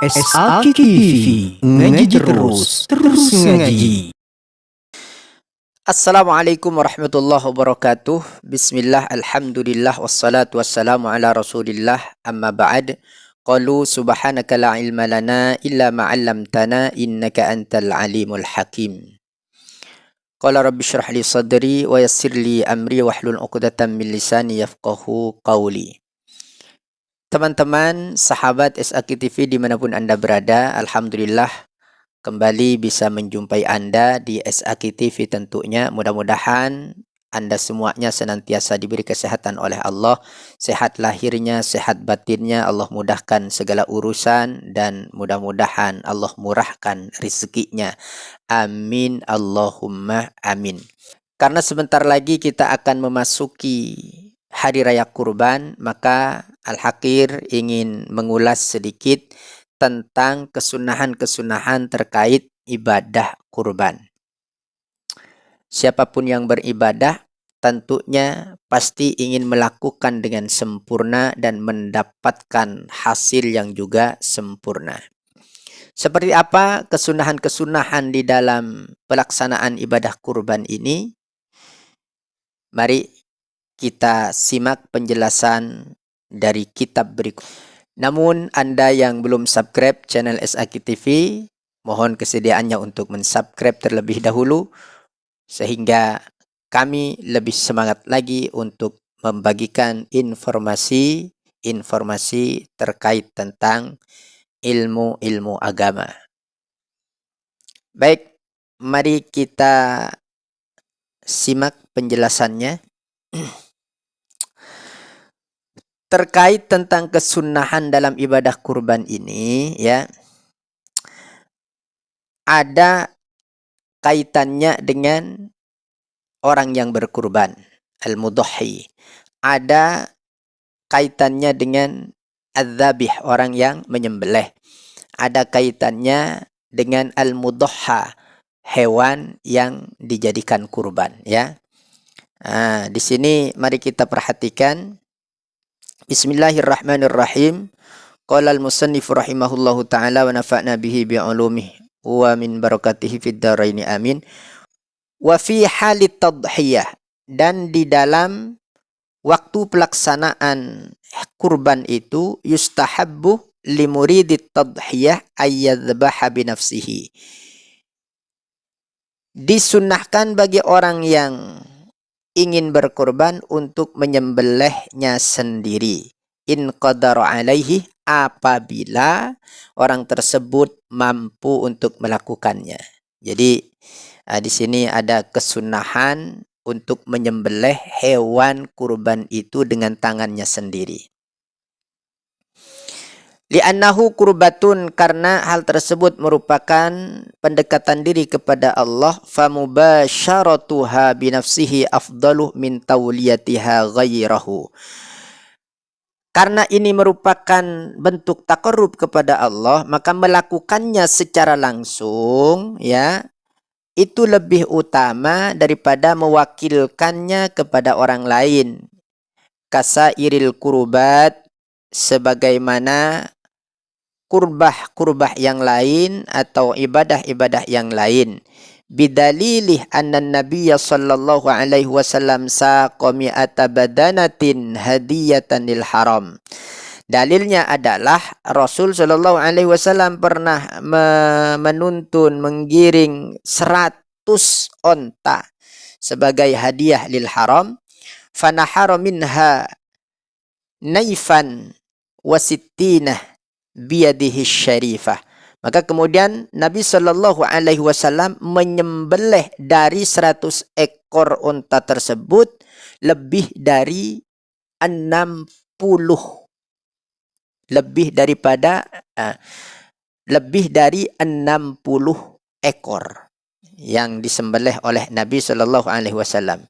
SAK TV, ngaji terus ngaji. Assalamualaikum warahmatullahi wabarakatuh. Bismillah, alhamdulillah, wassalatu wassalamu ala rasulillah, amma ba'd. Qalu subhanaka la ilma lana illa ma'allamtana innaka antal alimul hakim. Qala rabbi syrah li sadri wa yassir li amri wahlul uqdatan min lisani yafqahu qawli. Teman-teman, sahabat SAK TV dimanapun Anda berada, alhamdulillah kembali bisa menjumpai Anda di SAK TV tentunya. Mudah-mudahan Anda semuanya senantiasa diberi kesehatan oleh Allah, sehat lahirnya, sehat batinnya, Allah mudahkan segala urusan, dan mudah-mudahan Allah murahkan rezekinya. Amin, Allahumma amin. Karena sebentar lagi kita akan memasuki Hari Raya Kurban, maka Al-Hakir ingin mengulas sedikit tentang kesunahan-kesunahan terkait ibadah kurban. Siapapun yang beribadah tentunya pasti ingin melakukan dengan sempurna dan mendapatkan hasil yang juga sempurna. Seperti apa kesunahan-kesunahan di dalam pelaksanaan ibadah kurban ini? Mari kita simak penjelasan dari kitab berikut. Namun Anda yang belum subscribe channel SAK TV, mohon kesediaannya untuk mensubscribe terlebih dahulu sehingga kami lebih semangat lagi untuk membagikan informasi terkait tentang ilmu-ilmu agama. Baik, mari kita simak penjelasannya. Terkait tentang kesunahan dalam ibadah kurban ini, ya, ada kaitannya dengan orang yang berkurban, al-mudhhi. Ada kaitannya dengan al-dzabih, orang yang menyembelih. Ada kaitannya dengan al-mudhha, hewan yang dijadikan kurban, ya. Nah, di sini mari kita perhatikan. Bismillahirrahmanirrahim. Qala al-musannif rahimahullahu ta'ala wa nafa'na bihi bi'ulumihi wa min barakatihi fid dharaini amin. Wa fi halit tadhiyah, dan di dalam waktu pelaksanaan kurban itu yustahabbu li muridit tadhiyah ayyadhbaha bi nafsihi. Disunnahkan bagi orang yang ingin berkorban untuk menyembelihnya sendiri. In qadara alaihi, apabila orang tersebut mampu untuk melakukannya. Jadi di sini ada kesunahan untuk menyembelih hewan kurban itu dengan tangannya sendiri. Li'annahu kurbatun, karena hal tersebut merupakan pendekatan diri kepada Allah. Famubasyaratuha binafsihi afdalu min tawliyatiha ghairahu. Karena ini merupakan bentuk taqarrub kepada Allah, maka melakukannya secara langsung, ya, itu lebih utama daripada mewakilkannya kepada orang lain. Kasairil kurbat, sebagaimana kurbah yang lain atau ibadah-ibadah yang lain. Bidalilih anna nabiyya sallallahu alaihi wasallam saqa mi'ata badanatin hadiyatan lil haram. Dalilnya adalah Rasul sallallahu alaihi wasallam pernah menuntun, menggiring 100 onta sebagai hadiah lil haram. Fanahara minha naifan wasittinah biyadihi syarifah. Maka kemudian Nabi Shallallahu Alaihi Wasallam menyembelih dari 100 ekor unta tersebut lebih dari 60, lebih dari 60 ekor yang disembelih oleh Nabi Shallallahu Alaihi Wasallam.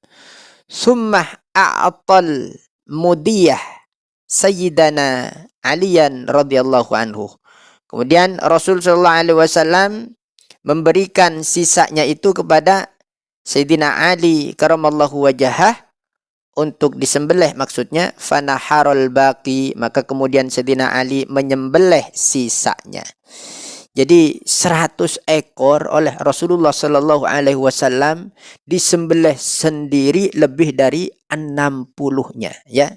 Summah a'tal mudiyah Sayyidana Aliyan radhiyallahu anhu. Kemudian Rasul sallallahu alaihi wasallam memberikan sisanya itu kepada Sayyidina Ali karamallahu wajhah untuk disembelih maksudnya, fanaharul baqi, maka kemudian Sayyidina Ali menyembelih sisanya. Jadi 100 ekor oleh Rasulullah Sallallahu Alaihi Wasallam disembelih sendiri lebih dari 60-nya, ya.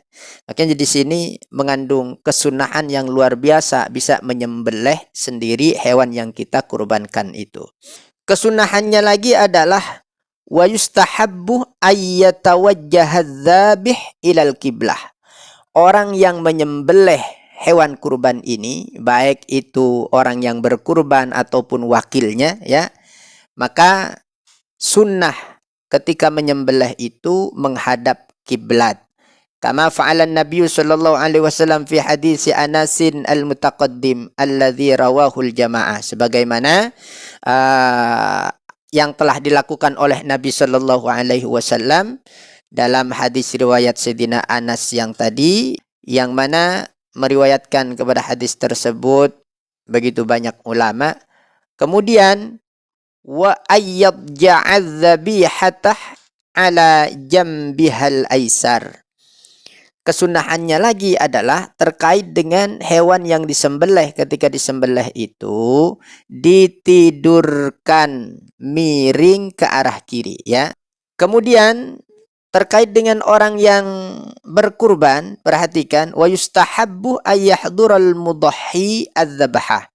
Makanya di sini mengandung kesunahan yang luar biasa, bisa menyembelih sendiri hewan yang kita kurbankan itu. Kesunahannya lagi adalah wa yustahabbu ayyatawajjahadz-dzabih ilal qiblah. Orang yang menyembelih hewan kurban ini, baik itu orang yang berkurban ataupun wakilnya, ya, maka sunnah ketika menyembelih itu menghadap kiblat. Kama fa'alan Nabi sallallahu alaihi wasallam fi hadis Anasin al-mutaqaddim alladzi rawahul jamaah, sebagaimana yang telah dilakukan oleh Nabi sallallahu alaihi wasallam dalam hadis riwayat Sayyidina Anas yang tadi, yang mana meriwayatkan kepada hadis tersebut begitu banyak ulama. Kemudian wa ayyadja'adz-dzabihatah ala jambihal aisar. Kesunahannya lagi adalah terkait dengan hewan yang disembelih. Ketika disembelih itu ditidurkan miring ke arah kiri, ya. Kemudian terkait dengan orang yang berkurban, perhatikan, wa yustahabbu ayyahdural mudahhi adz-dzabhah.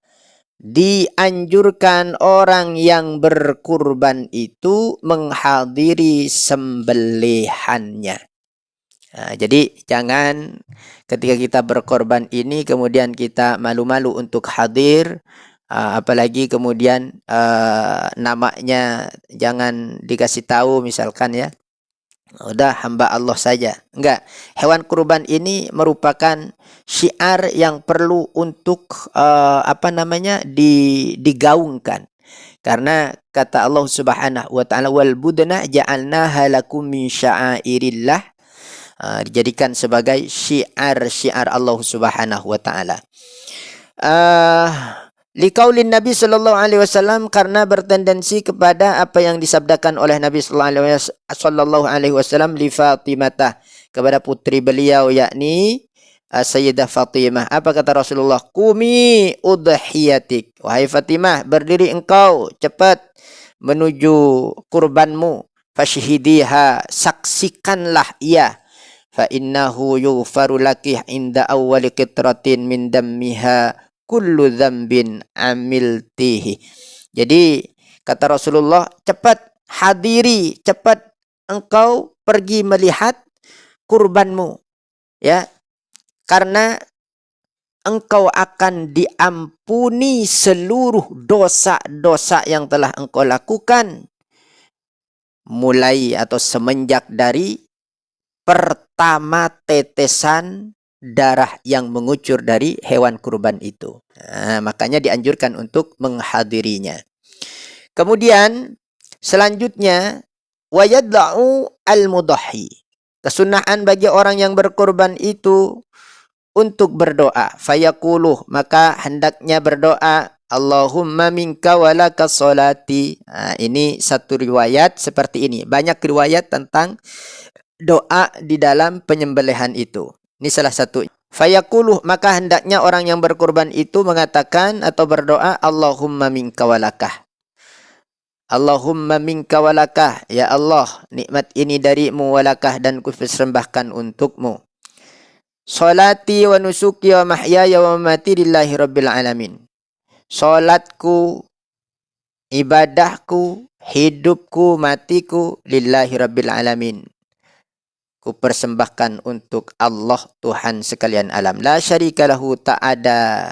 Dianjurkan orang yang berkurban itu menghadiri sembelihannya. Nah, jadi jangan ketika kita berkorban ini kemudian kita malu-malu untuk hadir, apalagi kemudian namanya jangan dikasih tahu misalkan, ya. Udah hamba Allah saja. Enggak. Hewan kurban ini merupakan syiar yang perlu untuk digaungkan. Karena kata Allah Subhanahu wa taala, wal budna ja'alnaha lakum min sya'airillah, dijadikan sebagai syiar-syiar Allah Subhanahu wa taala. Liqaulin Nabi sallallahu alaihi wasallam, karena bertendensi kepada apa yang disabdakan oleh Nabi sallallahu alaihi wasallam li Fatimah, kepada putri beliau yakni Sayyidah Fatimah. Apa kata Rasulullah? Qumi udhiyatik. Wahai Fatimah, berdiri engkau, cepat menuju kurbanmu. Fashhidiha, saksikanlah ia. Fa innahu yughfaru laki inda awwali qitratin min dammiha kullu dzambin amiltihi. Jadi kata Rasulullah, cepat hadiri, cepat engkau pergi melihat kurbanmu, ya, karena engkau akan diampuni seluruh dosa-dosa yang telah engkau lakukan mulai atau semenjak dari pertama tetesan darah yang mengucur dari hewan kurban itu. Nah, makanya dianjurkan untuk menghadirinya. Kemudian selanjutnya wayadla'u al-mudahhi. Kesunahan bagi orang yang berkurban itu untuk berdoa. Fayaquluh, maka hendaknya berdoa, Allahumma minka walaka sholati. Nah, ini satu riwayat seperti ini. Banyak riwayat tentang doa di dalam penyembelihan itu. Ini salah satu. Fayaquluh, maka hendaknya orang yang berkurban itu mengatakan atau berdoa, Allahumma minka walakah. Allahumma minka walakah. Ya Allah, nikmat ini darimu, walakah, dan kupersembahkan untukmu. Salati wa nusuki wa mahyaya wa mamati lillahi rabbil alamin. Salatku, ibadahku, hidupku, matiku lillahi rabbil alamin. Ku persembahkan untuk Allah Tuhan sekalian alam. La syarika lahu, tak ada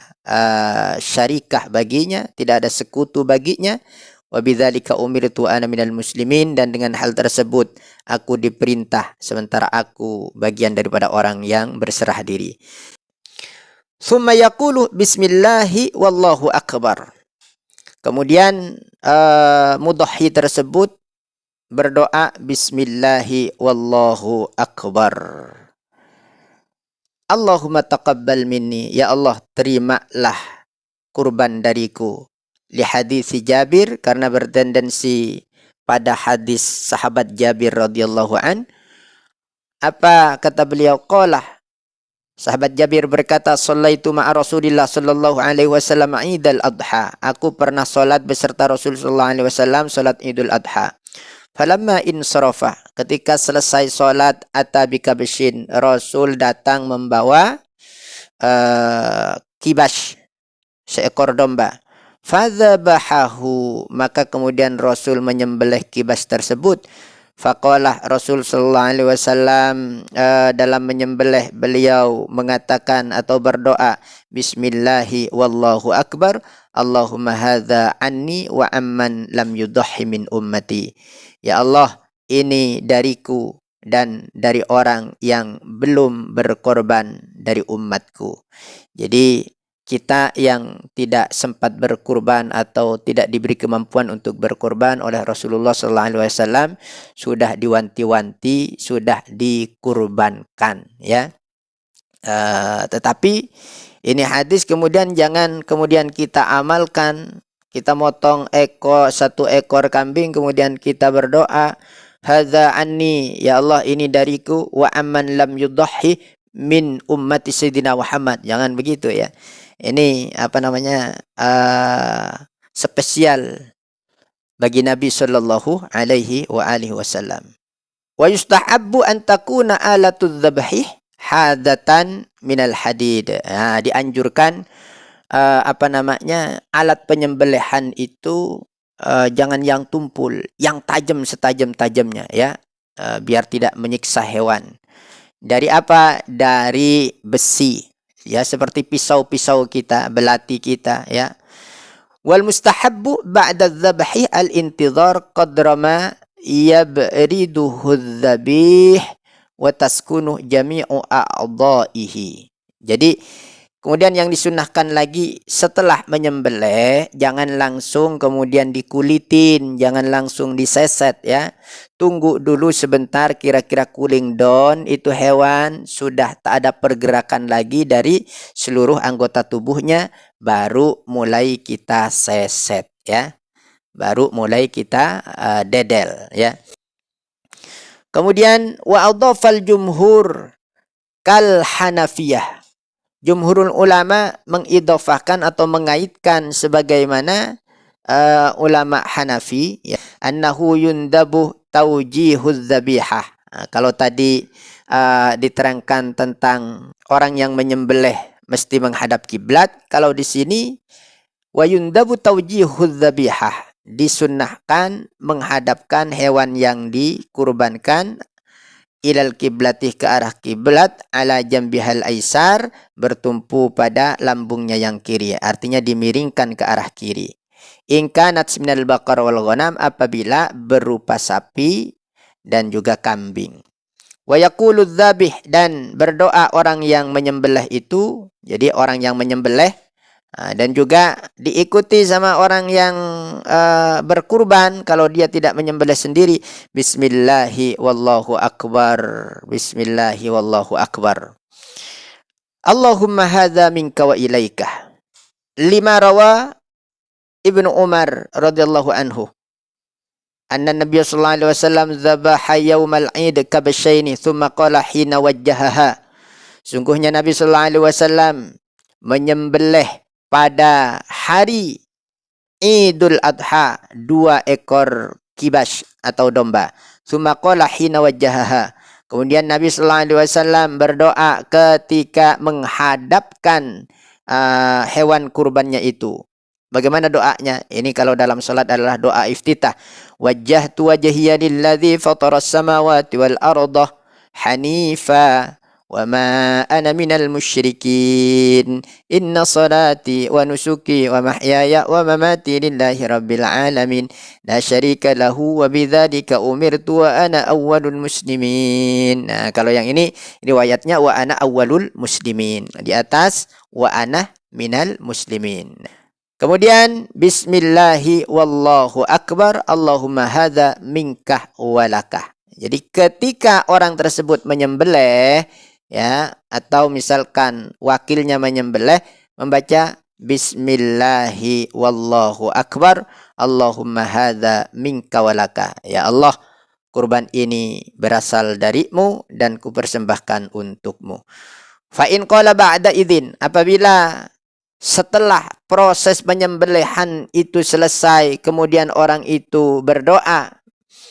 syarikah baginya, tidak ada sekutu baginya. Wa bidzalika umirtu ana minal muslimin, dan dengan hal tersebut aku diperintah sementara aku bagian daripada orang yang berserah diri. Tsumma yaqulu bismillahi wallahu akbar. Kemudian mudahhi tersebut berdoa bismillahi wallahu akbar. Allahumma taqabbal minni, ya Allah terimalah kurban dariku. Li hadis Jabir, karena bertendensi pada hadis sahabat Jabir radhiyallahu an. Apa kata beliau? Qala, sahabat Jabir berkata, "Shallaitu ma'a Rasulillah sallallahu alaihi wasallam Idul Adha." Aku pernah salat beserta Rasul sallallahu alaihi wasallam salat Idul Adha. Falamma insarafa, ketika selesai salat, atabika bishin, Rasul datang membawa kibash, seekor domba. Fadzabahahu, maka kemudian Rasul menyembelih kibas tersebut. Faqalah, Rasul sallallahu alaihi wasallam dalam menyembelih beliau mengatakan atau berdoa, Bismillahi wallahu akbar, Allahumma hadza anni wa amman lam yudhi min ummati. Ya Allah, ini dariku dan dari orang yang belum berkorban dari umatku. Jadi kita yang tidak sempat berkurban atau tidak diberi kemampuan untuk berkurban oleh Rasulullah SAW sudah diwanti-wanti, sudah dikurbankan, ya. Tetapi ini hadis kemudian jangan kemudian kita amalkan, kita motong satu ekor kambing kemudian kita berdoa, hadza anni, ya Allah ini dariku, wa amman lam yudhi min ummati Sayyidina Muhammad. Jangan begitu, ya. Ini spesial bagi Nabi sallallahu alaihi wa alihi wasallam. Wa yustahabbu an takuna alatudz dzabhi hadatan minal hadid. Dianjurkan alat penyembelihan itu jangan yang tumpul, yang tajam setajam-tajamnya, ya. Biar tidak menyiksa hewan. Dari apa? Dari besi, ya, seperti pisau-pisau kita, belati kita, ya. Wal mustahabbu ba'da dzabhi al-intidhar qadra ma yabriduhu dzabih wa taskunu jami'u a'dha'ihi. Jadi kemudian yang disunnahkan lagi setelah menyembelih, jangan langsung kemudian dikulitin, jangan langsung diseset, ya. Tunggu dulu sebentar, kira-kira cooling down, itu hewan sudah tak ada pergerakan lagi dari seluruh anggota tubuhnya, baru mulai kita seset, ya. Baru mulai kita dedel, ya. Kemudian wa adhafal jumhur kal Hanafiyah. Jumhurul ulama mengidhafahkan atau mengaitkan sebagaimana ulama Hanafi, ya, annahu yundabu taujihuz dzabihah. Kalau tadi diterangkan tentang orang yang menyembelih mesti menghadap kiblat, kalau di sini wa yundabu taujihuz dzabihah, disunnahkan menghadapkan hewan yang dikurbankan ilal kiblati, ke arah kiblat, ala jambihal aisar, bertumpu pada lambungnya yang kiri, artinya dimiringkan ke arah kiri. In kanat minal baqar wal ghanam, apabila berupa sapi dan juga kambing. Wa yaqulu dzabih, dan berdoa orang yang menyembelih itu, jadi orang yang menyembelih dan juga diikuti sama orang yang berkurban kalau dia tidak menyembelih sendiri, Bismillahi wallahu akbar, Bismillahi wallahu akbar, Allahumma hadza minka wa ilaika. Lima rawa Ibnu Umar radhiyallahu anhu anna Nabiy sallallahu alaihi wasallam dzabaha yaumal Id kabashaini thumma qala hina wajjahaha. Sungguhnya Nabi sallallahu alaihi wasallam menyembelih pada hari Idul Adha 2 ekor kibas atau domba. Tsumma qala hina wajjahaha. Kemudian Nabi sallallahu alaihi wasallam berdoa ketika menghadapkan hewan kurbannya itu. Bagaimana doanya? Ini kalau dalam salat adalah doa iftitah. Wajjahtu wajhiya lilladzi fataras samawati wal arda hanifa wa ma ana minal musyrikin. Inna salati wa nusuki wa mahyaya wa mamati lillahi rabbil alamin. La syarika lahu wa bidzalika umirtu wa ana awwalul muslimin. Nah, kalau yang ini riwayatnya wa ana awwalul muslimin. Di atas wa ana minal muslimin. Kemudian bismillahi wallahu akbar, Allahumma hadza minkah walakah. Jadi ketika orang tersebut menyembelih, ya, atau misalkan wakilnya menyembelih, membaca bismillahi wallahu akbar, Allahumma hadza minka walakah. Ya Allah, kurban ini berasal darimu dan kupersembahkan untukmu. Fa in qala ba'da idzin, apabila setelah proses penyembelihan itu selesai kemudian orang itu berdoa,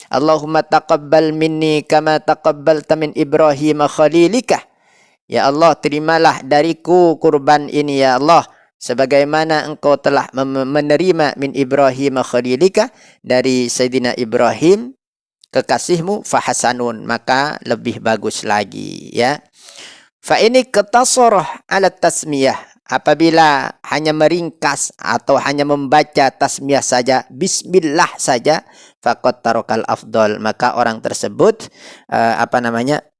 Allahumma taqabbal minni kama taqabbalta min Ibrahim khalilika. Ya Allah, terimalah dariku kurban ini ya Allah, sebagaimana engkau telah menerima min Ibrahim khalilika, dari Sayyidina Ibrahim kekasihmu, fahasanun, maka lebih bagus lagi ya. Fa ini ketasarah ala tasmiyah, apabila hanya meringkas atau hanya membaca tasmiyah saja, bismillah saja, faqad tarakal afdal, maka orang tersebut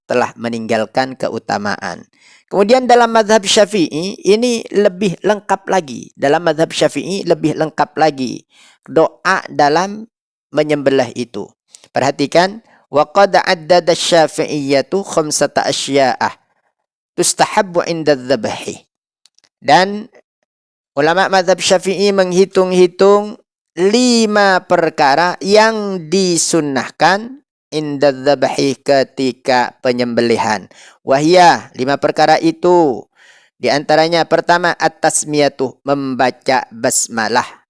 telah meninggalkan keutamaan. Kemudian dalam mazhab Syafi'i ini lebih lengkap lagi. Dalam mazhab Syafi'i lebih lengkap lagi doa dalam menyembelih itu. Perhatikan, wa qad addada asy-Syafi'iyyatu khamsata asya'ah tustahabbu 'inda adz-dzabhi. Dan ulama mazhab Syafi'i menghitung-hitung 5 perkara yang disunnahkan inda dzabhi, ketika penyembelihan. Wahya, 5 perkara itu. Di antaranya pertama at-tasmiyatu, membaca basmalah.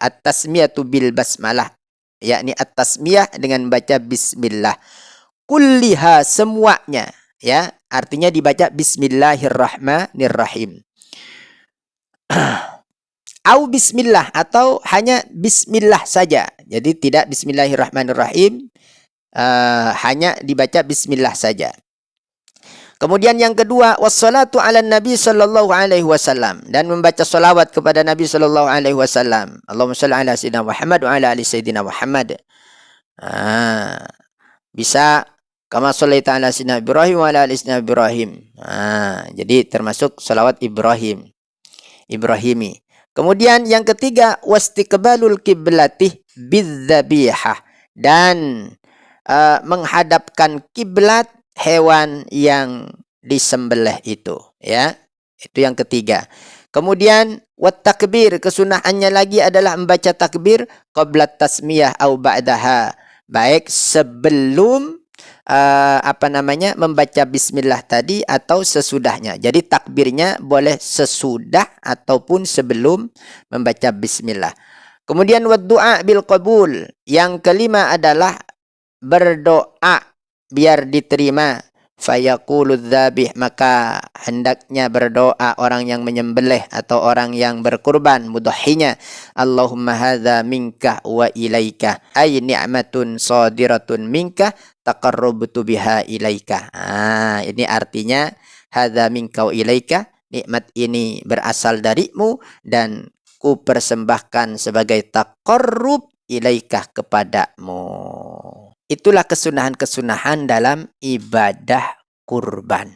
At-tasmiyatu bil basmalah, yakni at-tasmiyah dengan baca bismillah. Kulliha, semuanya ya, artinya dibaca bismillahirrahmanirrahim. Au bismillah, atau hanya bismillah saja. Jadi tidak bismillahirrahmanirrahim, hanya dibaca bismillah saja. Kemudian yang kedua, wassalatu ala nabi sallallahu alaihi wasallam, dan membaca salawat kepada Nabi sallallahu alaihi wasallam. Allahumma shalli ala sayyidina Muhammad wa ala ali sayyidina Muhammad. Bisa kama shallaita ala sayyidina Ibrahim wa ala ali sayyidina Ibrahim. Jadi termasuk salawat Ibrahimi. Kemudian yang ketiga, wastiqbalul kiblati bidzabihah, dan menghadapkan kiblat hewan yang disembelih itu ya. Itu yang ketiga. Kemudian wat takbir, kesunahannya lagi adalah membaca takbir qabla tasmiyah au ba'daha, baik sebelum membaca bismillah tadi atau sesudahnya. Jadi takbirnya boleh sesudah ataupun sebelum membaca bismillah. Kemudian wad du'a bil qabul, yang kelima adalah berdoa biar diterima. Fayaqulu dzabih, maka hendaknya berdoa orang yang menyembelih atau orang yang berkurban, mudahhinya, Allahumma hadza minka wa ilaika, ay ni'matun sadiratun minka taqarrabtu biha ilaika. Ini artinya hadza minka wa ilaika, nikmat ini berasal darimu dan ku persembahkan sebagai taqarrub ilaika, kepadamu. Itulah kesunahan-kesunahan dalam ibadah kurban.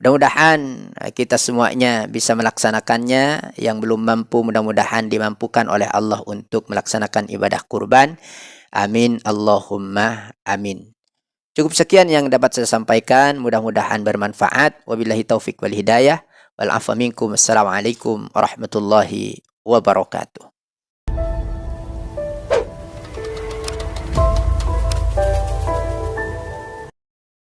Mudah-mudahan kita semuanya bisa melaksanakannya. Yang belum mampu, mudah-mudahan dimampukan oleh Allah untuk melaksanakan ibadah kurban. Amin Allahumma amin. Cukup sekian yang dapat saya sampaikan. Mudah-mudahan bermanfaat. Wabillahi taufiq wal hidayah. Wal afa minkum. Assalamualaikum warahmatullahi wabarakatuh.